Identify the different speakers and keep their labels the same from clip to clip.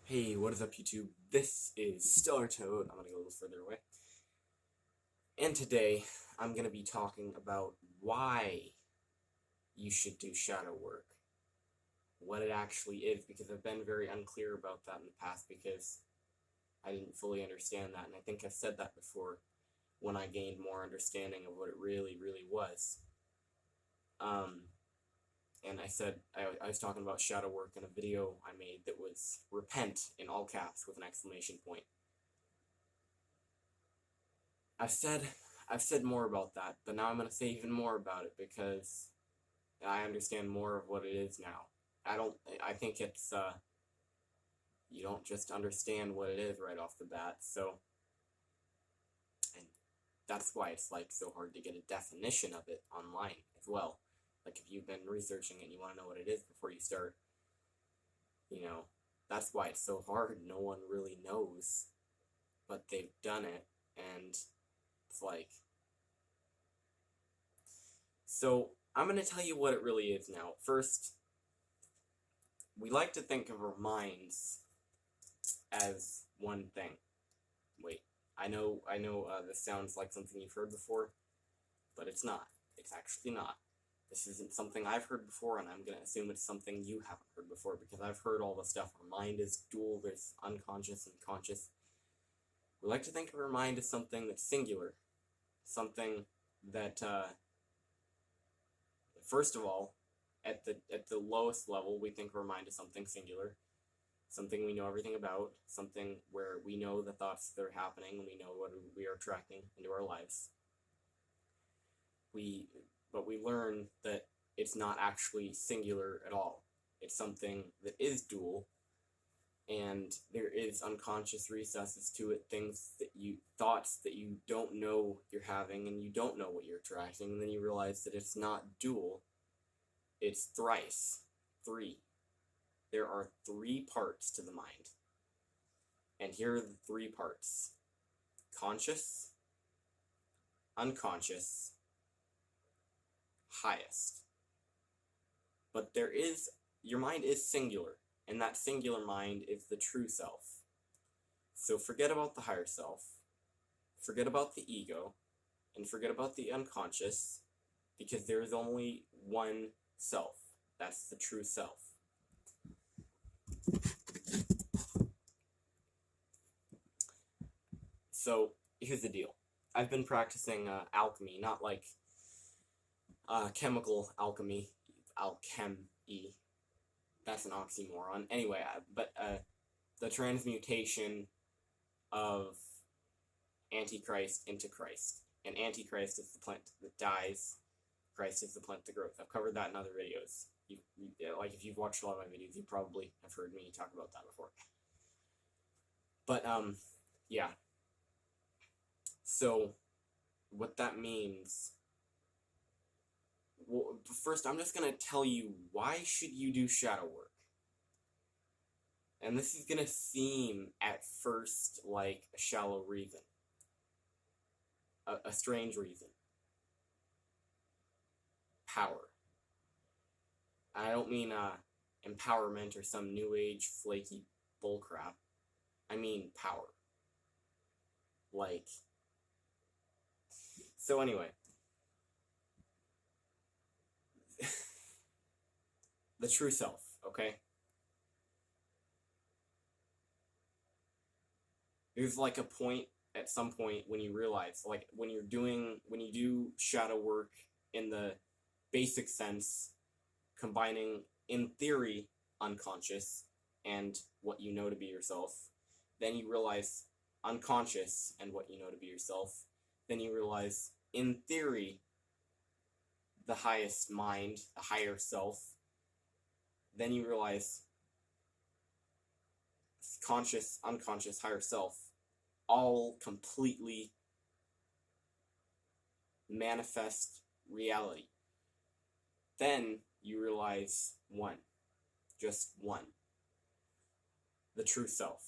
Speaker 1: Hey, what is up YouTube? This is Stellar Toad. I'm gonna go a little further away. And today, I'm gonna be talking about why you should do shadow work. What it actually is, because I've been very unclear about that in the past because I didn't fully understand that, and I think I've said that before when I gained more understanding of what it really was. And I was talking about shadow work in a video I made that was repent in all caps with an exclamation point. I've said more about that, but now I'm going to say even more about it because I understand more of what it is now. I think it's, you don't just understand what it is right off the bat, and that's why it's, like, so hard to get a definition of it online as well. Like, if you've been researching it and you want to know what it is before you start, that's why it's so hard. No one really knows, but they've done it, and it's like... So, I'm going to tell you what it really is now. First, we like to think of our minds as one thing. Wait, I know this sounds like something you've heard before, but it's not. It's actually not. This isn't something I've heard before, and I'm going to assume it's something you haven't heard before, because I've heard all the stuff. Our mind is dual, there's unconscious and conscious. We like to think of our mind as something that's singular. Something that, first of all, at the lowest level, we think of our mind as something singular. Something we know everything about. Something where we know the thoughts that are happening, and we know what we are attracting into our lives. But we learn that it's not actually singular at all. It's something that is dual, and there is unconscious recesses to it, thoughts that you don't know you're having, and you don't know what you're attracting, and then you realize that it's not dual, it's three. There are 3 parts to the mind. And here are the 3 parts: conscious, unconscious, highest. But your mind is singular, and that singular mind is the true self. So forget about the higher self, forget about the ego, and forget about the unconscious, because there is only one self. That's the true self. So here's the deal. I've been practicing alchemy, not like chemical alchemy, alchemy. That's an oxymoron. Anyway, but the transmutation of Antichrist into Christ. And Antichrist is the plant that dies. Christ is the plant that grows. I've covered that in other videos. Like, if you've watched a lot of my videos, you probably have heard me talk about that before. But, yeah. So, what that means... Well, first, I'm just going to tell you, why should you do shadow work? And this is going to seem, at first, like a shallow reason. A strange reason. Power. I don't mean empowerment or some new age flaky bullcrap. I mean power. Like... So anyway... The true self, okay? There's like a point, at some point, when you realize, like, when you do shadow work in the basic sense, combining, in theory, unconscious and what you know to be yourself, then you realize unconscious and what you know to be yourself, then you realize, in theory, the highest mind, the higher self, then you realize conscious, unconscious, higher self, all completely manifest reality. Then you realize one. Just one. The true self.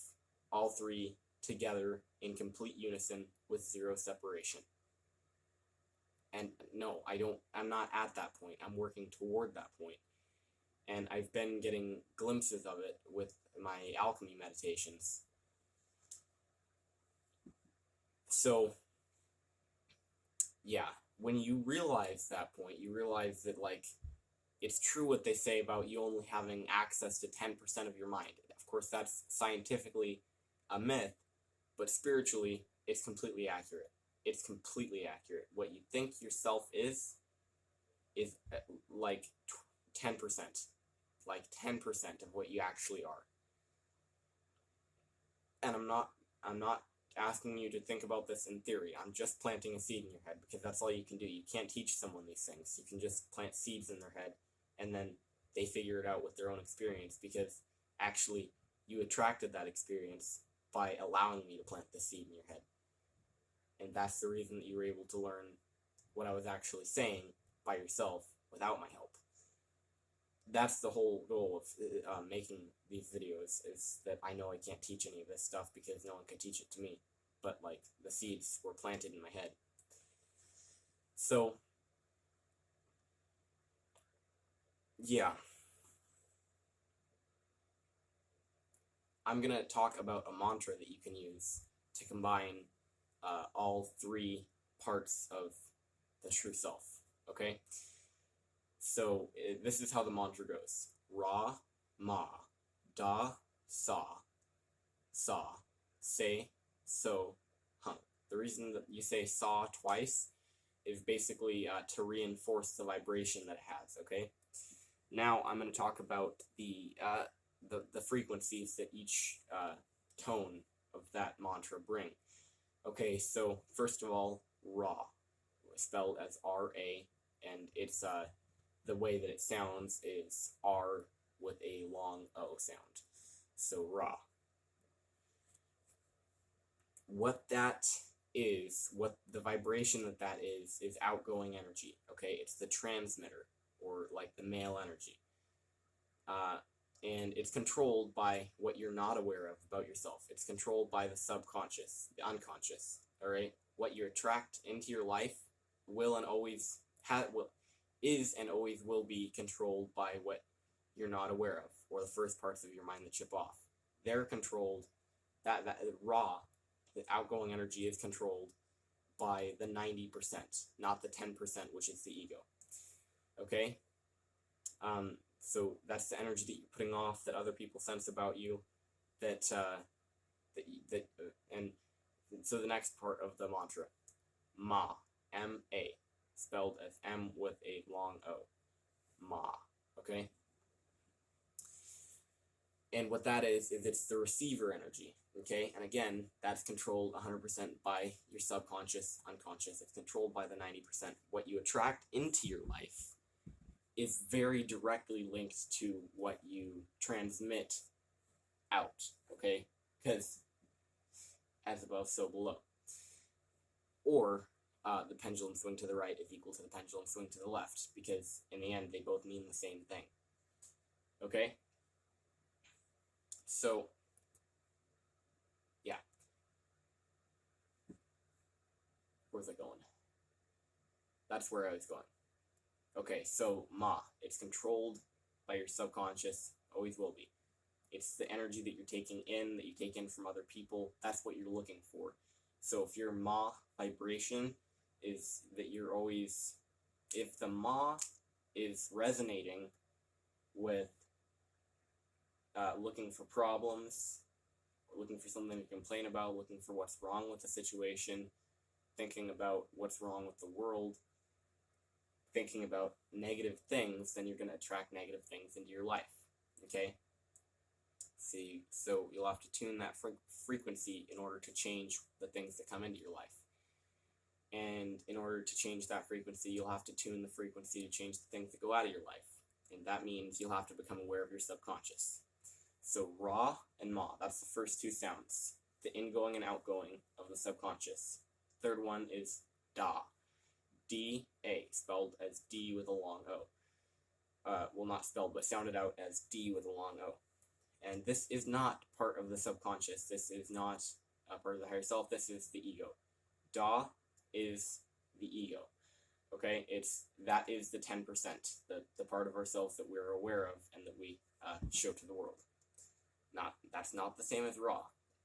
Speaker 1: All 3 together in complete unison with 0 separation. And no, I'm not at that point. I'm working toward that point. And I've been getting glimpses of it with my alchemy meditations. So, yeah, when you realize that point, you realize that, like, it's true what they say about you only having access to 10% of your mind. Of course, that's scientifically a myth, but spiritually, it's completely accurate. It's completely accurate. What you think yourself is like 10%. Like 10% of what you actually are. And I'm not asking you to think about this in theory. I'm just planting a seed in your head, because that's all you can do. You can't teach someone these things. You can just plant seeds in their head, and then they figure it out with their own experience, because actually you attracted that experience by allowing me to plant the seed in your head. And that's the reason that you were able to learn what I was actually saying by yourself without my help. That's the whole goal of making these videos, is that I know I can't teach any of this stuff because no one can teach it to me. But, like, the seeds were planted in my head. So, yeah. I'm going to talk about a mantra that you can use to combine all three parts of the true self, okay? So, this is how the mantra goes. Ra, ma, da, sa, say, so, hung. The reason that you say sa twice is basically to reinforce the vibration that it has, okay? Now I'm going to talk about the frequencies that each tone of that mantra bring. Okay, so first of all, Ra, spelled as R-A, and it's the way that it sounds is R with a long O sound. So Ra. What that is, what the vibration that is outgoing energy, okay? It's the transmitter, or like the male energy. And it's controlled by what you're not aware of about yourself. It's controlled by the subconscious, the unconscious, all right? What you attract into your life will and always is and always will be controlled by what you're not aware of, or the first parts of your mind that chip off. They're controlled, that Ra, the outgoing energy is controlled by the 90%, not the 10%, which is the ego. Okay? So that's the energy that you're putting off, that other people sense about you, and so the next part of the mantra, Ma, M-A, spelled as M with a long O, Ma, okay? And what that is it's the receiver energy, okay? And again, that's controlled 100% by your subconscious, unconscious. It's controlled by the 90%. What you attract into your life is very directly linked to what you transmit out, okay? Because as above, so below. Or the pendulum swing to the right is equal to the pendulum swing to the left, because in the end, they both mean the same thing, okay? So, yeah. Where's it going? That's where I was going. Okay, so Ma, it's controlled by your subconscious, always will be. It's the energy that you're taking in, that you take in from other people. That's what you're looking for. So if your Ma vibration is that you're always, if the Ma is resonating with looking for problems, or looking for something to complain about, looking for what's wrong with the situation, thinking about what's wrong with the world, thinking about negative things, then you're going to attract negative things into your life, okay? See, so you'll have to tune that frequency in order to change the things that come into your life. And in order to change that frequency, you'll have to tune the frequency to change the things that go out of your life. And that means you'll have to become aware of your subconscious. So Ra and Ma, that's the first two sounds, the ingoing and outgoing of the subconscious. Third one is Da. D-A, spelled as D with a long O. Well, not spelled, but sounded out as D with a long O. And this is not part of the subconscious. This is not part of the higher self. This is the ego. Da is the ego. Okay? That is the 10%, the part of ourselves that we're aware of and that we show to the world. That's not the same as Ra.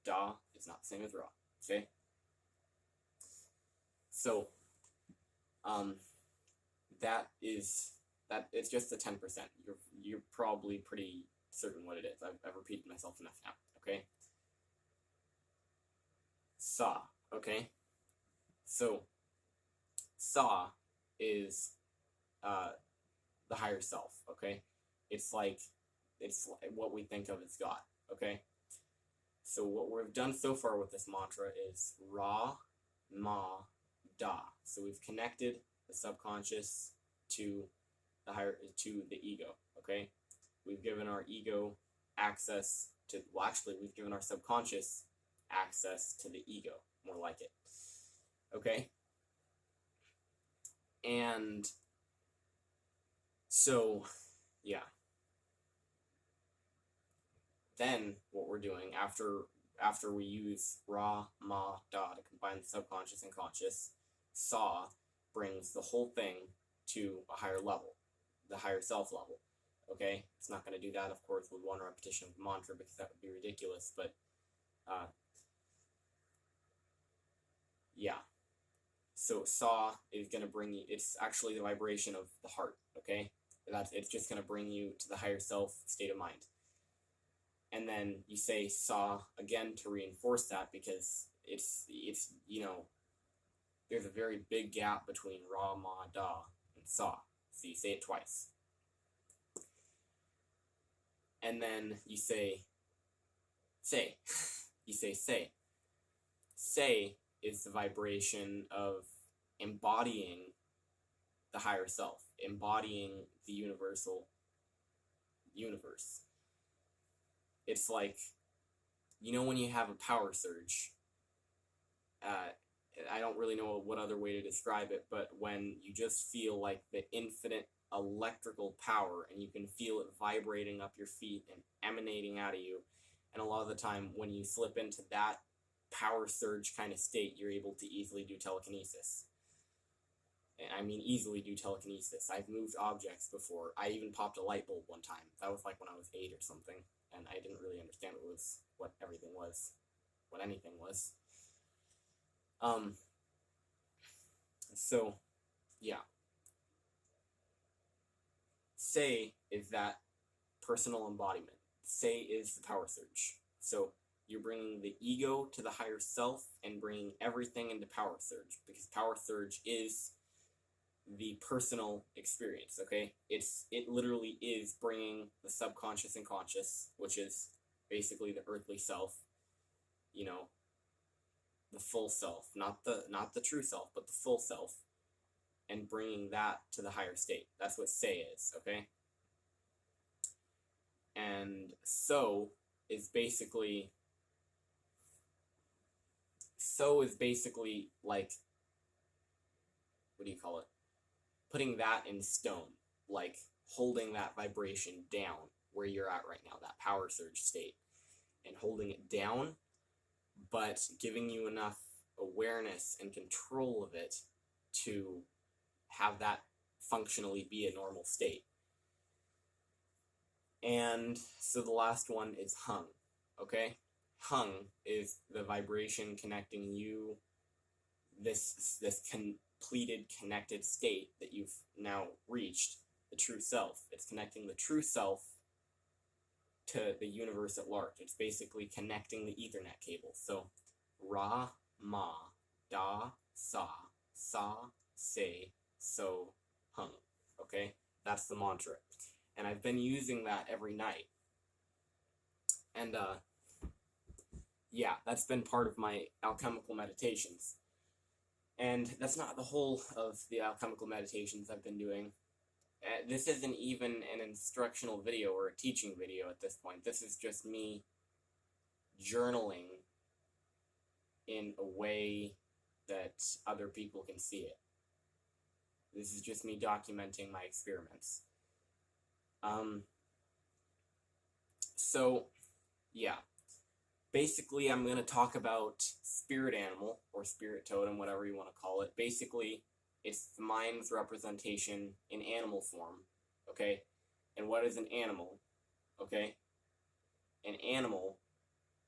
Speaker 1: Da is not the same as Ra. Okay? So, it's just the 10%. You're probably pretty certain what it is. I've repeated myself enough now. Okay? Sa. Okay? So, Sa is the higher self. Okay? It's like what we think of as God. Okay? So what we've done so far with this mantra is Ra, Ma, Da. So we've connected the subconscious to the ego. Okay? We've given our ego access to, well, actually, we've given our subconscious access to the ego, more like it. Okay? And so, yeah. Then what we're doing after we use Ra, Ma, Da to combine the subconscious and conscious, Sa brings the whole thing to a higher level, the higher self level. Okay? It's not going to do that, of course, with one repetition of the mantra because that would be ridiculous, but yeah. So Sa is going to bring you, it's actually the vibration of the heart, okay? It's just going to bring you to the higher self state of mind. And then you say Sa again to reinforce that because it's there's a very big gap between Ra, Ma, Da, and Sa. So you say it twice. And then you say say. You say say. Say is the vibration of embodying the higher self, embodying the universal universe. It's like, when you have a power surge, I don't really know what other way to describe it, but when you just feel like the infinite electrical power and you can feel it vibrating up your feet and emanating out of you, and a lot of the time when you slip into that power surge kind of state, you're able to easily do telekinesis. I mean, easily do telekinesis. I've moved objects before. I even popped a light bulb one time. That was like when I was 8 or something, and I didn't really understand what everything was, what anything was. So, yeah. Say is that personal embodiment. Say is the power surge. So, you're bringing the ego to the higher self and bringing everything into power surge, because power surge is the personal experience, okay? It literally is bringing the subconscious and conscious, which is basically the earthly self, the full self, not the true self, but the full self, and bringing that to the higher state. That's what say is, okay? And so is basically like, what do you call it? Putting that in stone, like holding that vibration down where you're at right now, that power surge state, and holding it down, but giving you enough awareness and control of it to have that functionally be a normal state. And so the last one is hung, okay? Hung is the vibration connecting you, this completed, connected state that you've now reached, the true self. It's connecting the true self to the universe at large. It's basically connecting the Ethernet cable. So, Ra, Ma, Da, Sa, Say, So, Hung. Okay? That's the mantra. And I've been using that every night. And, yeah, that's been part of my alchemical meditations. And that's not the whole of the alchemical meditations I've been doing. This isn't even an instructional video or a teaching video at this point. This is just me journaling in a way that other people can see it. This is just me documenting my experiments. So, yeah. Basically, I'm going to talk about spirit animal, or spirit totem, whatever you want to call it. Basically, it's the mind's representation in animal form, okay? And what is an animal, okay? an animal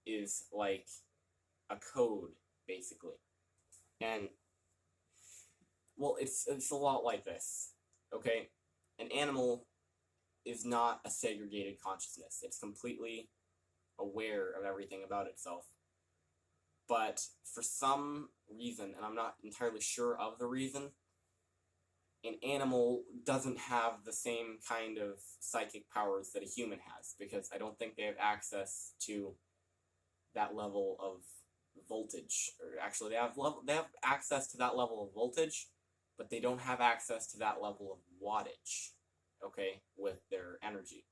Speaker 1: is like a code, basically. And, well, it's a lot like this, okay? An animal is not a segregated consciousness. It's completely aware of everything about itself. But for some reason, and I'm not entirely sure of the reason, an animal doesn't have the same kind of psychic powers that a human has, because I don't think they have access to that level of voltage. Or actually, they have access to that level of voltage, but they don't have access to that level of wattage, okay, with their energy.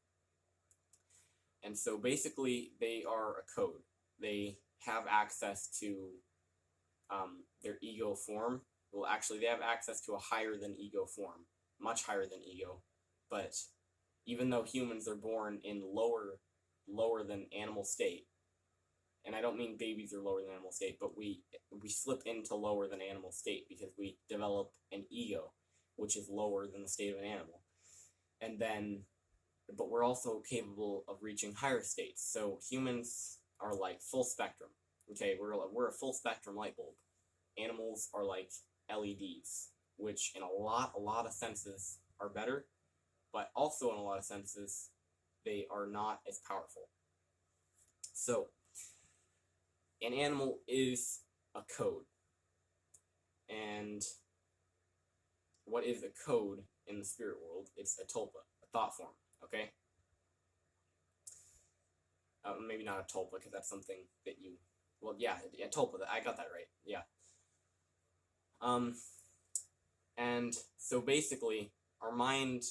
Speaker 1: And so basically, they are a code. They have access to their ego form. Well, actually, they have access to a higher than ego form, much higher than ego. But even though humans are born in lower than animal state, and I don't mean babies are lower than animal state, but we slip into lower than animal state because we develop an ego, which is lower than the state of an animal. And then, but we're also capable of reaching higher states. So humans are like full spectrum. Okay, we're a full spectrum light bulb. Animals are like LEDs, which in a lot of senses are better, but also in a lot of senses they are not as powerful. So an animal is a code. And what is a code in the spirit world? It's a tulpa, a thought form, okay? Maybe not a tulpa, because that's something that you... Well, yeah, tulpa, I got that right, yeah. And so basically, our mind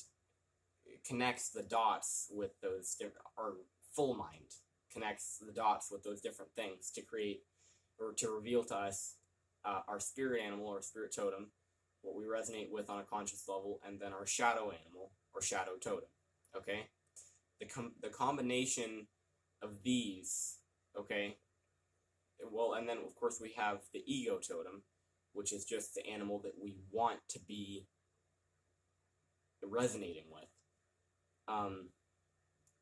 Speaker 1: connects the dots with those different... Our full mind connects the dots with those different things to create, or to reveal to us, our spirit animal, or spirit totem, what we resonate with on a conscious level, and then our shadow animal, or shadow totem, okay? The combination of these, okay? Well, and then, of course, we have the ego totem, which is just the animal that we want to be resonating with.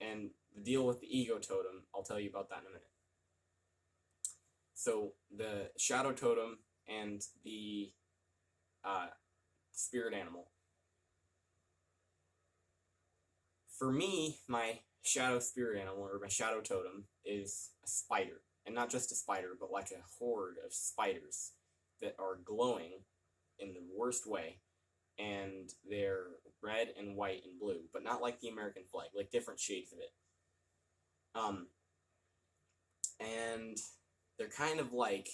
Speaker 1: And the deal with the ego totem, I'll tell you about that in a minute. So, the shadow totem and the spirit animal. For me, my shadow spirit animal, or my shadow totem, is a spider. And not just a spider, but like a horde of spiders that are glowing in the worst way. And they're red and white and blue, but not like the American flag, like different shades of it. And they're kind of like...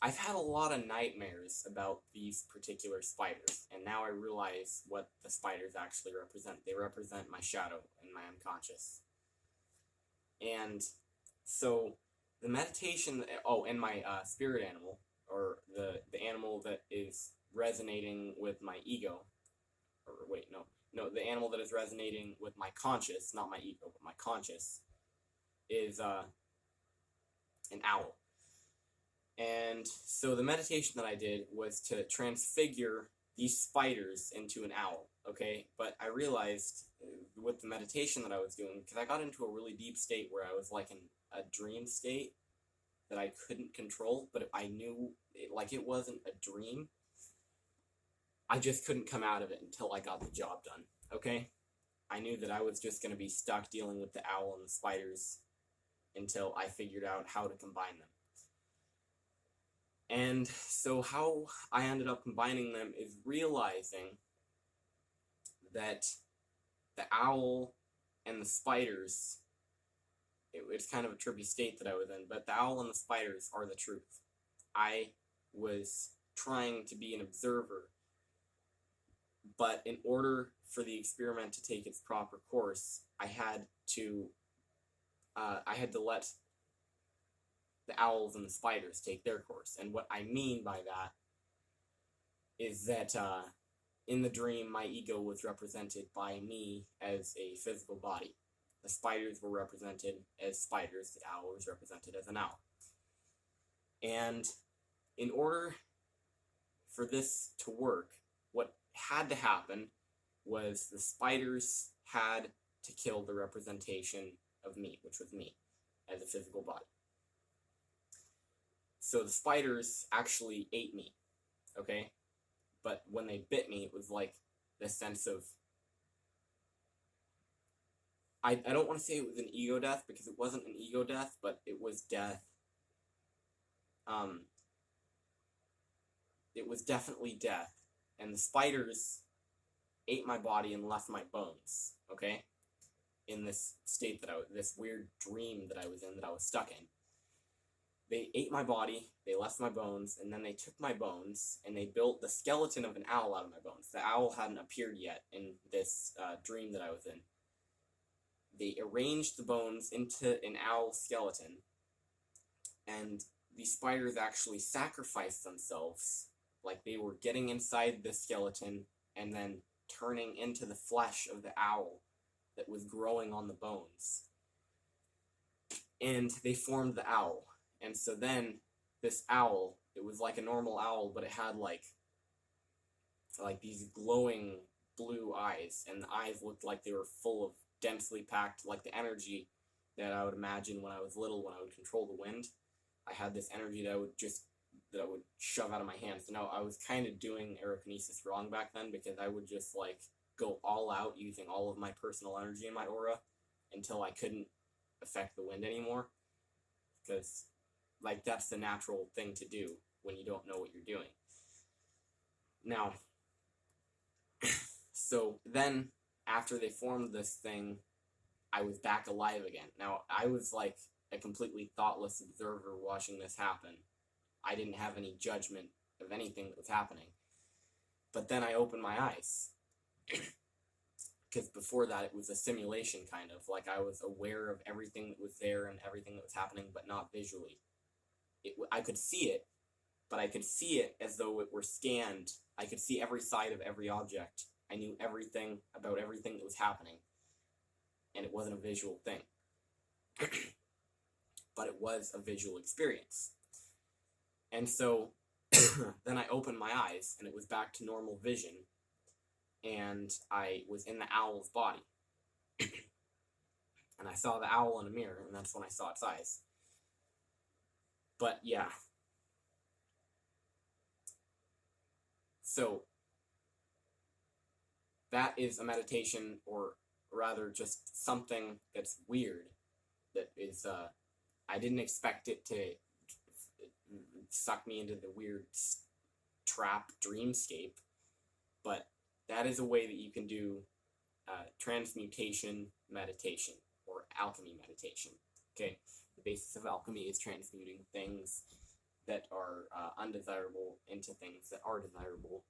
Speaker 1: I've had a lot of nightmares about these particular spiders, and now I realize what the spiders actually represent. They represent my shadow and my unconscious. And so the meditation... Oh, and my spirit animal, or the animal that is resonating with my ego, or wait, no, the animal that is resonating with my conscious, not my ego, but my conscious, is an owl. And so the meditation that I did was to transfigure these spiders into an owl, okay? But I realized with the meditation that I was doing, because I got into a really deep state where I was like in a dream state that I couldn't control, but I knew it wasn't a dream. I just couldn't come out of it until I got the job done, okay? I knew that I was just going to be stuck dealing with the owl and the spiders until I figured out how to combine them. And so how I ended up combining them is realizing that the owl and the spiders, it's kind of a trippy state that I was in, but the owl and the spiders are the truth. I was trying to be an observer, but in order for the experiment to take its proper course, I had to let the owls and the spiders take their course. And what I mean by that is that in the dream, my ego was represented by me as a physical body. The spiders were represented as spiders. The owl was represented as an owl. And in order for this to work, what had to happen was the spiders had to kill the representation of me, which was me, as a physical body. So the spiders actually ate me, okay? But when they bit me, it was like this sense of... I don't want to say it was an ego death, because it wasn't an ego death, but it was death. It was definitely death. And the spiders ate my body and left my bones, okay? In this state that this weird dream that I was in, that I was stuck in. They ate my body, they left my bones, and then they took my bones, and they built the skeleton of an owl out of my bones. The owl hadn't appeared yet in this dream that I was in. They arranged the bones into an owl skeleton, and the spiders actually sacrificed themselves, like they were getting inside the skeleton, and then turning into the flesh of the owl that was growing on the bones. And they formed the owl. And so then, this owl, it was like a normal owl, but it had like these glowing blue eyes, and the eyes looked like they were full of densely packed, like the energy that I would imagine when I was little, when I would control the wind. I had this energy that I would shove out of my hands. So now I was kind of doing aerokinesis wrong back then, because I would just like go all out using all of my personal energy in my aura until I couldn't affect the wind anymore, because like that's the natural thing to do when you don't know what you're doing. Now, so then after they formed this thing, I was back alive again. Now, I was like a completely thoughtless observer watching this happen. I didn't have any judgment of anything that was happening. But then I opened my eyes. Because before that, it was a simulation, kind of. Like, I was aware of everything that was there and everything that was happening, but not visually. I could see it, but I could see it as though it were scanned. I could see every side of every object. I knew everything about everything that was happening. And it wasn't a visual thing. But it was a visual experience. And so, then I opened my eyes, and it was back to normal vision. And I was in the owl's body. And I saw the owl in a mirror, and that's when I saw its eyes. But yeah. So, that is a meditation, or rather just something that's weird. That is, I didn't expect it to suck me into the weird trap dreamscape, but that is a way that you can do transmutation meditation, or alchemy meditation. Okay, the basis of alchemy is transmuting things that are undesirable into things that are desirable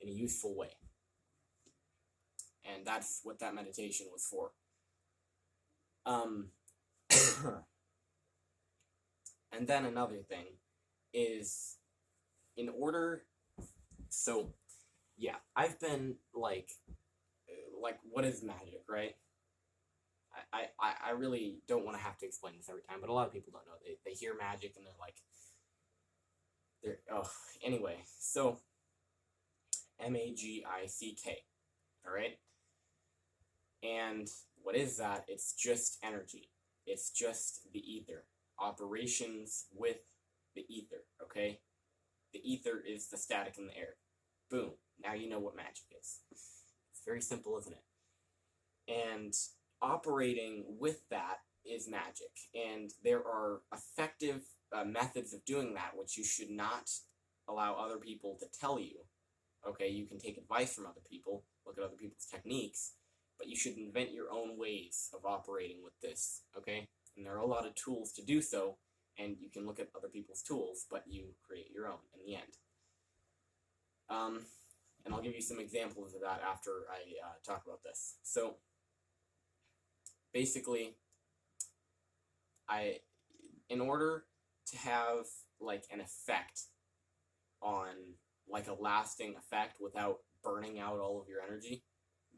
Speaker 1: in a useful way. And that's what that meditation was for. And then another thing is, in order... So, yeah, I've been, like, what is magic, right? I really don't want to have to explain this every time, but a lot of people don't know. They hear magic and anyway, so, M-A-G-I-C-K, alright? And what is that? It's just energy. It's just the ether. Operations with the ether, okay? The ether is the static in the air. Boom. Now you know what magic is. It's very simple, isn't it? And operating with that is magic. And there are effective methods of doing that, which you should not allow other people to tell you. Okay, you can take advice from other people, look at other people's techniques, but you should invent your own ways of operating with this, okay? And there are a lot of tools to do so, and you can look at other people's tools, but you create your own in the end. And I'll give you some examples of that after I talk about this. So, basically, in order to have, like, an effect on, like, a lasting effect without burning out all of your energy,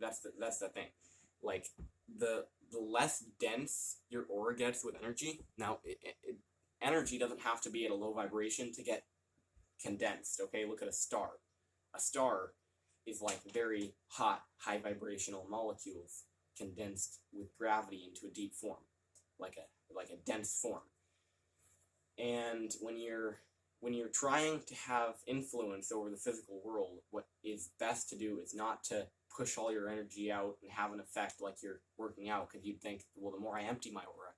Speaker 1: that's the thing. Like, the less dense your aura gets with energy, now, energy doesn't have to be at a low vibration to get condensed, okay? Look at a star. A star is like very hot, high vibrational molecules condensed with gravity into a deep form, like a dense form. And when you're trying to have influence over the physical world, what is best to do is not to push all your energy out and have an effect like you're working out, because you'd think, well, the more I empty my aura,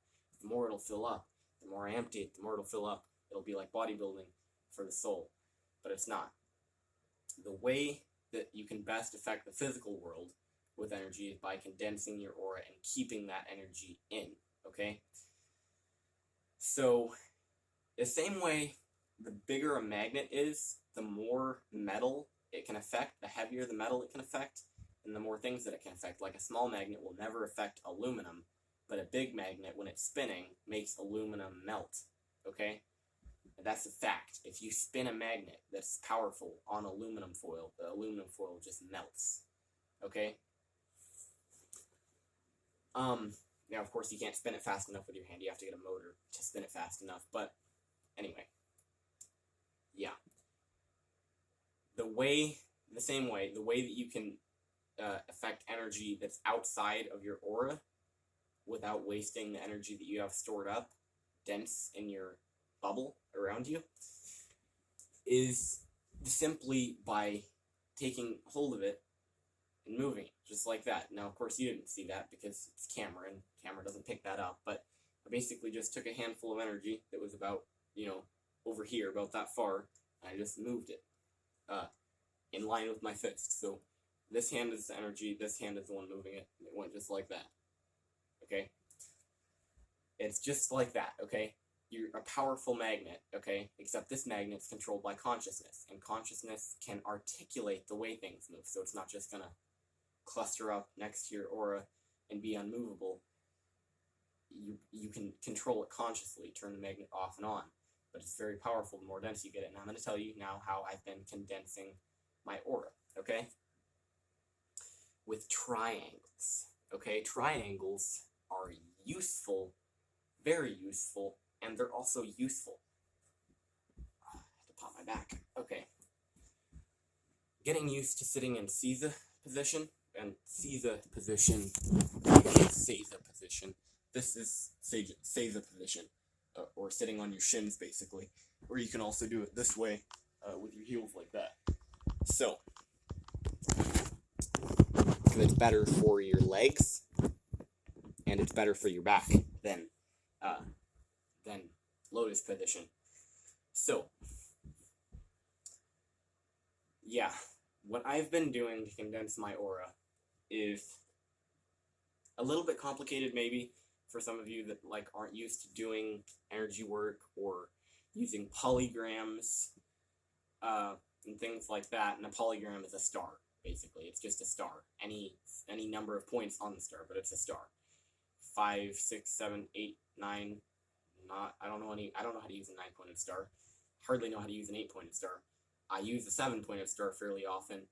Speaker 1: the more it'll fill up. The more I empty it, the more it'll fill up. It'll be like bodybuilding for the soul. But it's not. The way that you can best affect the physical world with energy is by condensing your aura and keeping that energy in, okay? So, the same way the bigger a magnet is, the more metal it can affect, the heavier the metal it can affect, and the more things that it can affect. Like a small magnet will never affect aluminum, but a big magnet, when it's spinning, makes aluminum melt, okay? And that's a fact. If you spin a magnet that's powerful on aluminum foil, the aluminum foil just melts, okay? Now, of course, you can't spin it fast enough with your hand. You have to get a motor to spin it fast enough, but anyway. Yeah. The same way that you can affect energy that's outside of your aura without wasting the energy that you have stored up, dense in your bubble around you, is simply by taking hold of it and moving it, just like that. Now, of course, you didn't see that because it's camera, and camera doesn't pick that up, but I basically just took a handful of energy that was about, over here, about that far, and I just moved it in line with my fist. So this hand is the energy, this hand is the one moving it, and it went just like that, okay? It's just like that, okay? You're a powerful magnet, okay? Except this magnet's controlled by consciousness, and consciousness can articulate the way things move, so it's not just gonna cluster up next to your aura and be unmovable. You can control it consciously, turn the magnet off and on, but it's very powerful the more dense you get it, and I'm going to tell you now how I've been condensing my aura, okay? With triangles, okay? Triangles are useful, very useful, and they're also useful. I have to pop my back. Okay. Getting used to sitting in Seiza position, and Seiza position, Seiza position. This is Seiza position, or sitting on your shins, basically. Or you can also do it this way, with your heels like that. So, it's better for your legs, and it's better for your back than lotus position. So, yeah, what I've been doing to condense my aura is a little bit complicated, maybe, for some of you that aren't used to doing energy work or using polygrams and things like that. And a polygram is a star, basically. It's just a star. Any number of points on the star, but it's a star. 5, 6, 7, 8, 9. I don't know how to use a 9-pointed star. Hardly know how to use an 8-pointed star. I use a 7-pointed star fairly often.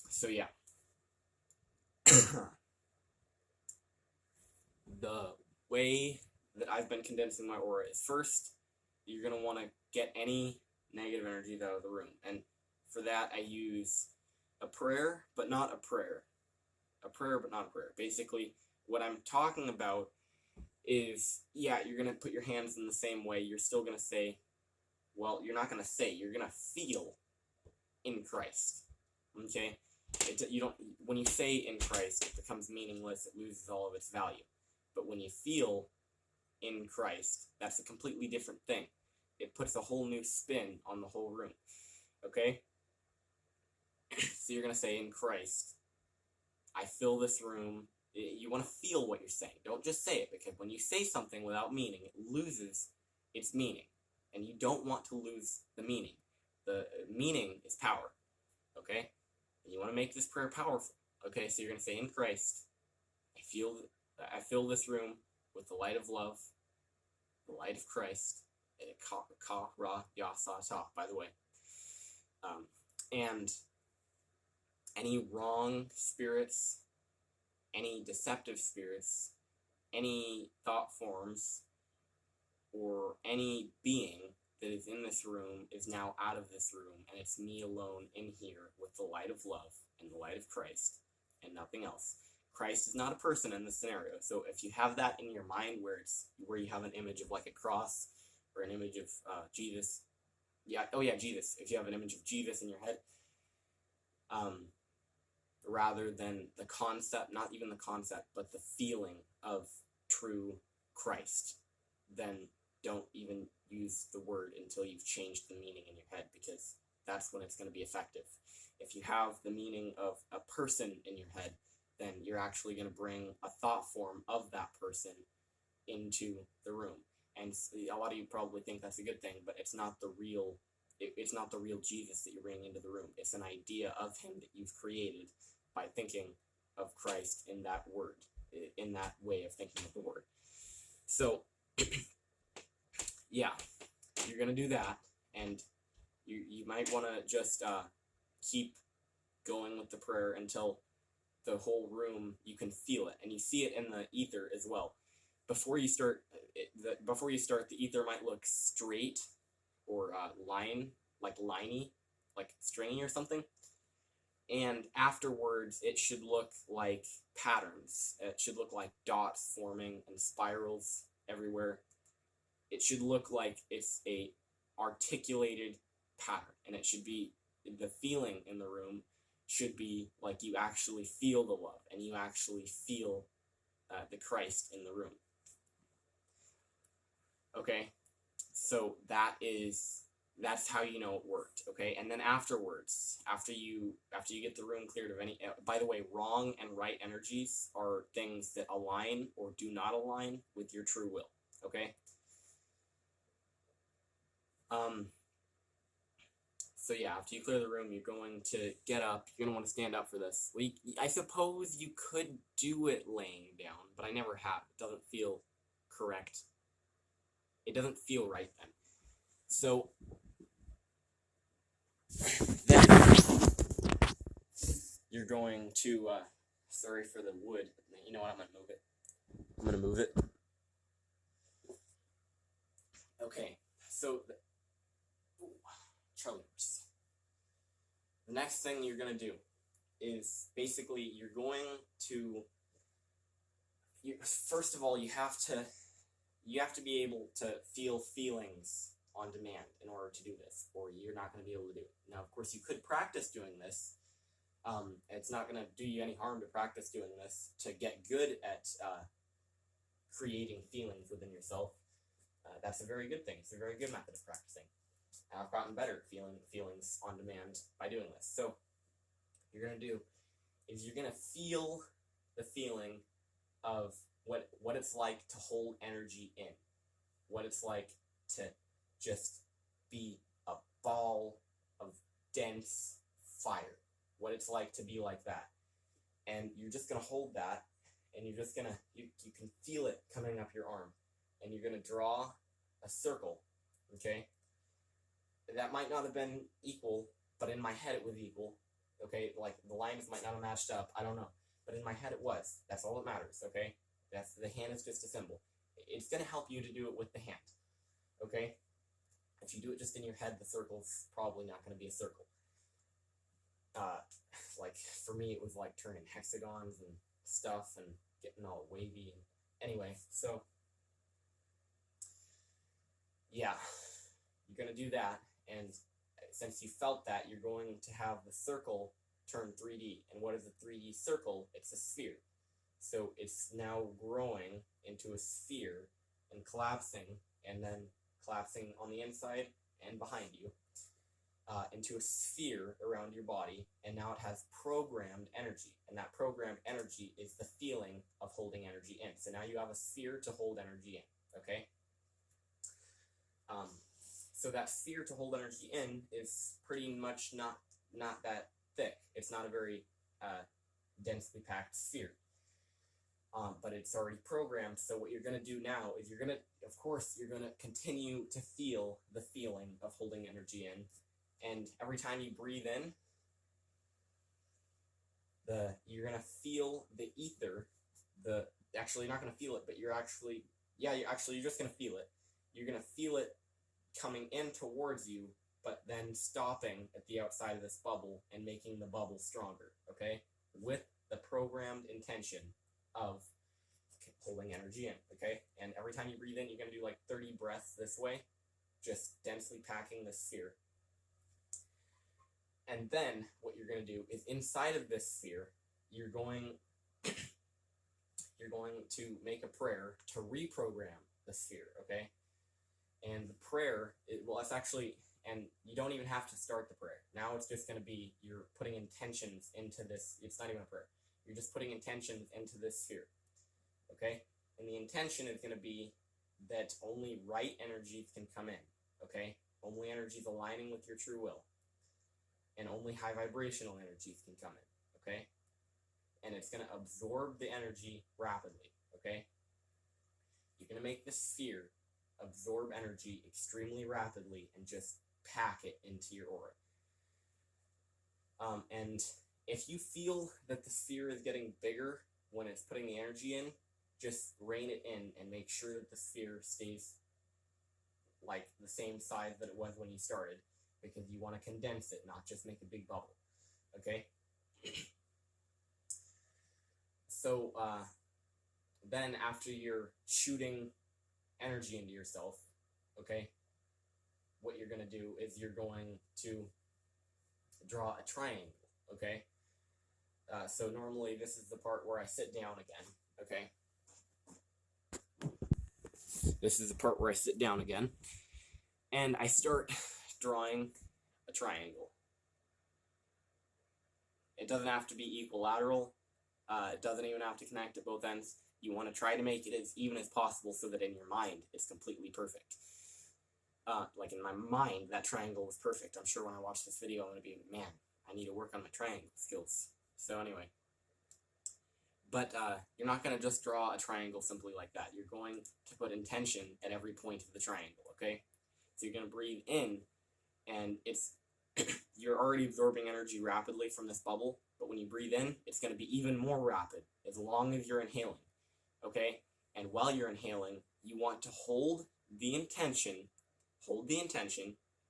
Speaker 1: So yeah. The way that I've been condensing my aura is, first, you're going to want to get any negative energy out of the room. And for that, I use a prayer, but not a prayer. A prayer, but not a prayer. Basically, what I'm talking about is, yeah, you're going to put your hands in the same way. You're still going to say, well, you're not going to say, you're going to feel in Christ. Okay? When you say in Christ, it becomes meaningless. It loses all of its value. But when you feel in Christ, that's a completely different thing. It puts a whole new spin on the whole room. Okay? So you're going to say, in Christ, I fill this room. You want to feel what you're saying. Don't just say it, because when you say something without meaning, it loses its meaning. And you don't want to lose the meaning. The meaning is power. Okay? And you want to make this prayer powerful. Okay, so you're going to say, in Christ, I fill this room with the light of love, the light of Christ, by the way. And any wrong spirits, any deceptive spirits, any thought forms, or any being that is in this room is now out of this room, and it's me alone in here with the light of love and the light of Christ and nothing else. Christ is not a person in this scenario. So if you have that in your mind where you have an image of like a cross or an image of Jesus, Jesus. If you have an image of Jesus in your head, rather than the concept, not even the concept, but the feeling of true Christ, then don't even use the word until you've changed the meaning in your head, because that's when it's going to be effective. If you have the meaning of a person in your head, then you're actually going to bring a thought form of that person into the room. And a lot of you probably think that's a good thing, but it's not the real Jesus that you're bringing into the room. It's an idea of him that you've created by thinking of Christ in that word, in that way of thinking of the word. So, yeah, you're going to do that, and you might want to just keep going with the prayer until the whole room, you can feel it, and you see it in the ether as well. Before you start, the ether might look straight or liney, like stringy or something. And afterwards, it should look like patterns. It should look like dots forming and spirals everywhere. It should look like it's a articulated pattern, and it should be, the feeling in the room should be like you actually feel the love, and you actually feel the Christ in the room. Okay, so that's how you know it worked. Okay, and then afterwards, after you get the room cleared of any, by the way, wrong and right energies are things that align or do not align with your true will. Okay. So yeah, after you clear the room, you're going to get up. You're going to want to stand up for this. Well, I suppose you could do it laying down, but I never have. It doesn't feel correct. It doesn't feel right then. So then you're going to, sorry for the wood. You know what, I'm going to move it. I'm going to move it. Okay, so Charlie horse. The next thing you're going to do is basically you're going to, first of all, you have to be able to feel feelings on demand in order to do this, or you're not going to be able to do it. Now, of course, you could practice doing this. It's not going to do you any harm to practice doing this to get good at creating feelings within yourself. That's a very good thing. It's a very good method of practicing. I've gotten better at feeling feelings on demand by doing this. So, what you're going to do is you're going to feel the feeling of what it's like to hold energy in. What it's like to just be a ball of dense fire. What it's like to be like that. And you're just going to hold that, and you're just going to, you can feel it coming up your arm. And you're going to draw a circle, okay? That might not have been equal, but in my head it was equal, okay? Like, the lines might not have matched up, I don't know. But in my head it was. That's all that matters, okay? The hand is just a symbol. It's going to help you to do it with the hand, okay? If you do it just in your head, the circle's probably not going to be a circle. Like, for me, it was like turning hexagons and stuff and getting all wavy. And anyway, so, yeah, you're going to do that. And since you felt that, you're going to have the circle turn 3D. And what is a 3D circle? It's a sphere. So it's now growing into a sphere and collapsing, and then collapsing on the inside and behind you into a sphere around your body. And now it has programmed energy. And that programmed energy is the feeling of holding energy in. So now you have a sphere to hold energy in, okay? So that sphere to hold energy in is pretty much not that thick. It's not a very densely packed sphere. But it's already programmed, so what you're going to do now is you're going to continue to feel the feeling of holding energy in, and every time you breathe in, you're going to feel the ether, actually you're not going to feel it, but you're just going to feel it. You're going to feel it coming in towards you, but then stopping at the outside of this bubble and making the bubble stronger, okay? With the programmed intention of holding energy in, okay? And every time you breathe in, you're going to do like 30 breaths this way, just densely packing the sphere. And then what you're going to do is inside of this sphere, you're going to make a prayer to reprogram the sphere, okay? And the prayer, it's actually, and you don't even have to start the prayer. Now it's just going to be, you're putting intentions into this. It's not even a prayer. You're just putting intentions into this sphere, okay? And the intention is going to be that only right energies can come in, okay? Only energies aligning with your true will. And only high vibrational energies can come in, okay? And it's going to absorb the energy rapidly, okay? You're going to make the sphere absorb energy extremely rapidly and just pack it into your aura. And if you feel that the sphere is getting bigger when it's putting the energy in, just rein it in and make sure that the sphere stays like the same size that it was when you started, because you want to condense it, not just make a big bubble, okay? So then after you're shooting energy into yourself, okay, what you're going to do is you're going to draw a triangle, okay? So normally this is the part where I sit down again, okay? This is the part where I sit down again, and I start drawing a triangle. It doesn't have to be equilateral. It doesn't even have to connect at both ends. You want to try to make it as even as possible so that in your mind it's completely perfect. Like in my mind, that triangle was perfect. I'm sure when I watch this video, I'm going to be, man, I need to work on my triangle skills. So anyway. But you're not going to just draw a triangle simply like that. You're going to put intention at every point of the triangle, okay? So you're going to breathe in, and it's you're already absorbing energy rapidly from this bubble, but when you breathe in, it's going to be even more rapid as long as you're inhaling, okay? And while you're inhaling, you want to hold the intention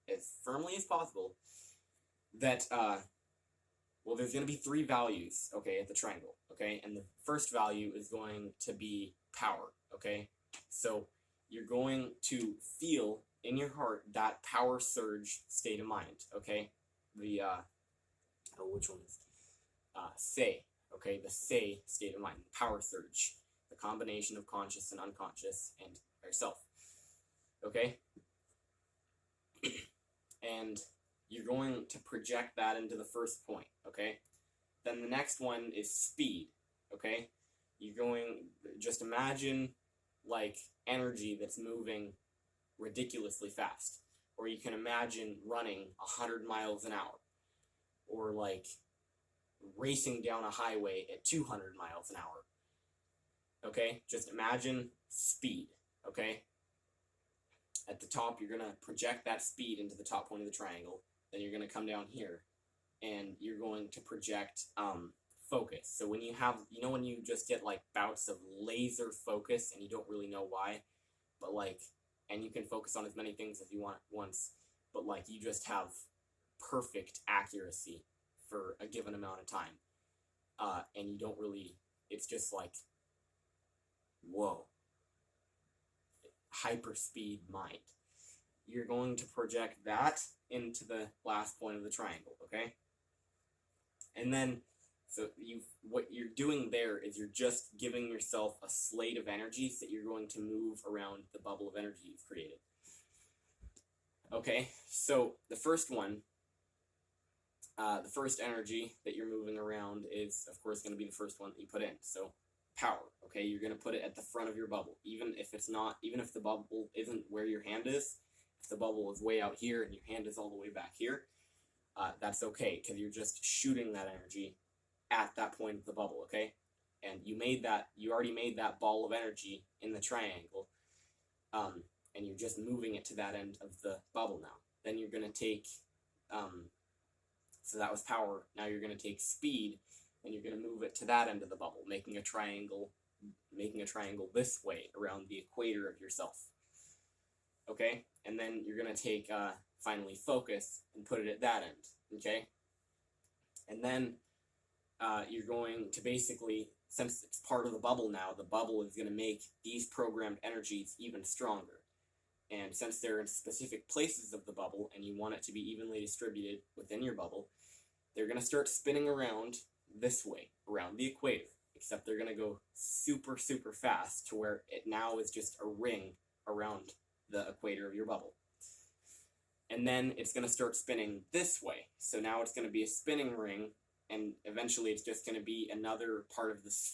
Speaker 1: as firmly as possible that, well, there's going to be 3 values, okay, at the triangle, okay? And the first value is going to be power, okay? So you're going to feel in your heart that power surge state of mind, okay? The, which one is, say, okay? The say state of mind, power surge, the combination of conscious and unconscious and yourself, okay? And you're going to project that into the first point, okay? Then the next one is speed, okay? You're going, just imagine like energy that's moving ridiculously fast. Or you can imagine running 100 miles an hour. Or like racing down a highway at 200 miles an hour. Okay? Just imagine speed, okay? At the top, you're going to project that speed into the top point of the triangle. Then you're going to come down here, and you're going to project focus. So when you have, you know when you just get like bouts of laser focus, and you don't really know why, but like, and you can focus on as many things as you want at once, but like you just have perfect accuracy for a given amount of time. And you don't really, it's just like, whoa. Hyperspeed mind. You're going to project that into the last point of the triangle, okay? And then, so what you're doing there is you're just giving yourself a slate of energies that you're going to move around the bubble of energy you've created. Okay, so the first one, the first energy that you're moving around is, of course, going to be the first one that you put in. So power, okay? You're going to put it at the front of your bubble. Even if the bubble isn't where your hand is, if the bubble is way out here and your hand is all the way back here, that's okay, because you're just shooting that energy at that point of the bubble, okay? And you already made that ball of energy in the triangle, and you're just moving it to that end of the bubble now. Then you're going to take, so that was power, now you're going to take speed, and you're going to move it to that end of the bubble, making a triangle this way around the equator of yourself. Okay? And then you're going to take, finally, focus and put it at that end. Okay? And then you're going to basically, since it's part of the bubble now, the bubble is going to make these programmed energies even stronger. And since they're in specific places of the bubble, and you want it to be evenly distributed within your bubble, they're going to start spinning around this way, around the equator. Except they're going to go super, super fast to where it now is just a ring around the equator of your bubble. And then it's going to start spinning this way. So now it's going to be a spinning ring, and eventually it's just going to be another part of the sphere.